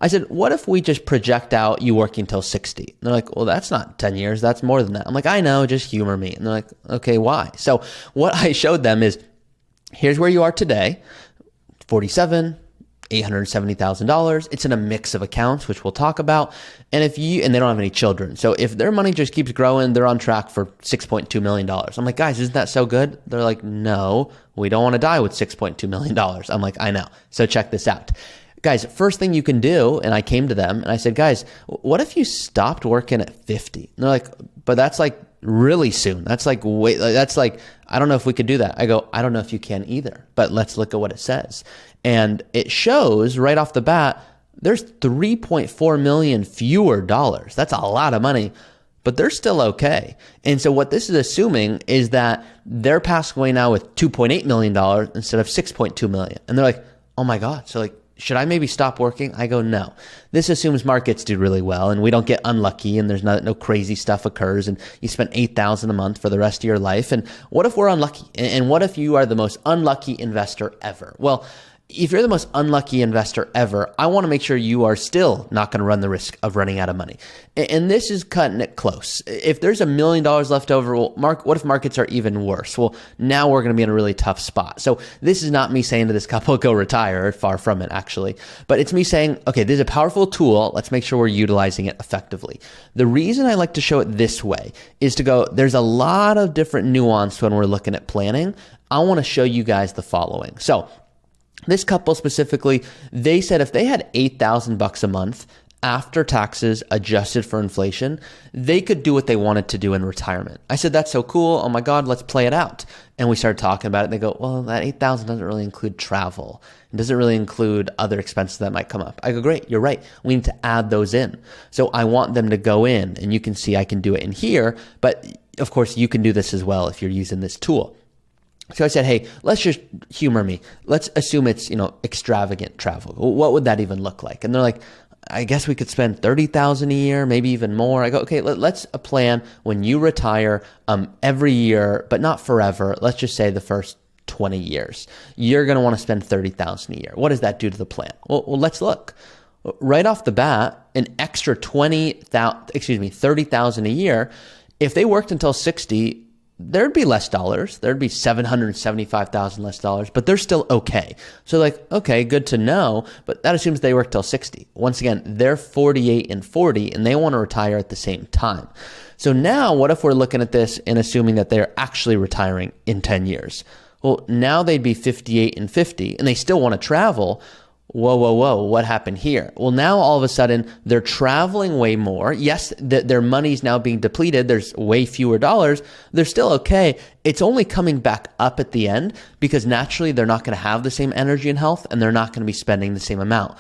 I said, what if we just project out you working till 60? And they're like, well, that's not 10 years. That's more than that. I'm like, I know, just humor me. And they're like, okay, why? So what I showed them is, here's where you are today, 47, $870,000. It's in a mix of accounts, which we'll talk about. And and they don't have any children. So if their money just keeps growing, they're on track for $6.2 million. I'm like, guys, isn't that so good? They're like, no, we don't want to die with $6.2 million. I'm like, I know. So check this out. Guys, first thing you can do, and I came to them and I said, guys, what if you stopped working at 50? And they're like, but that's like really soon. That's like, wait, that's like, I don't know if we could do that. I go, I don't know if you can either, but let's look at what it says. And it shows right off the bat, there's 3.4 million fewer dollars. That's a lot of money, but they're still okay. And so what this is assuming is that they're passing away now with $2.8 million instead of $6.2 million. And they're like, oh my God. So like, should I maybe stop working? I go, no. This assumes markets do really well and we don't get unlucky and there's no crazy stuff occurs and you spend $8,000 a month for the rest of your life. And what if we're unlucky? And what if you are the most unlucky investor ever? Well, if you're the most unlucky investor ever, I want to make sure you are still not going to run the risk of running out of money. And this is cutting it close. If there's $1 million left over, well, what if markets are even worse? Well, now we're going to be in a really tough spot. So this is not me saying to this couple, go retire. Far from it, actually. But it's me saying, okay, this is a powerful tool. Let's make sure we're utilizing it effectively. The reason I like to show it this way is to go, there's a lot of different nuance when we're looking at planning. I want to show you guys the following. So this couple specifically, they said if they had $8,000 a month after taxes adjusted for inflation, they could do what they wanted to do in retirement. I said, that's so cool. Oh my God, let's play it out. And we started talking about it. And they go, well, that $8,000 doesn't really include travel. It doesn't really include other expenses that might come up. I go, great, you're right. We need to add those in. So I want them to go in, and you can see I can do it in here. But of course, you can do this as well if you're using this tool. So I said, hey, let's just humor me. Let's assume it's, extravagant travel. What would that even look like? And they're like, I guess we could spend $30,000 a year, maybe even more. I go, okay, let's plan when you retire every year, but not forever. Let's just say the first 20 years. You're going to want to spend $30,000 a year. What does that do to the plan? Well, let's look. Right off the bat, an extra $30,000 a year. If they worked until 60, there'd be less dollars. There'd be $775,000 less dollars, but they're still okay. So like, okay, good to know, but that assumes they work till 60. Once again, they're 48 and 40 and they want to retire at the same time. So now what if we're looking at this and assuming that they're actually retiring in 10 years? Well, now they'd be 58 and 50 and they still want to travel. Whoa, what happened here? Well, now all of a sudden they're traveling way more. Yes, their money's now being depleted. There's way fewer dollars. They're still okay. It's only coming back up at the end because naturally they're not going to have the same energy and health and they're not going to be spending the same amount.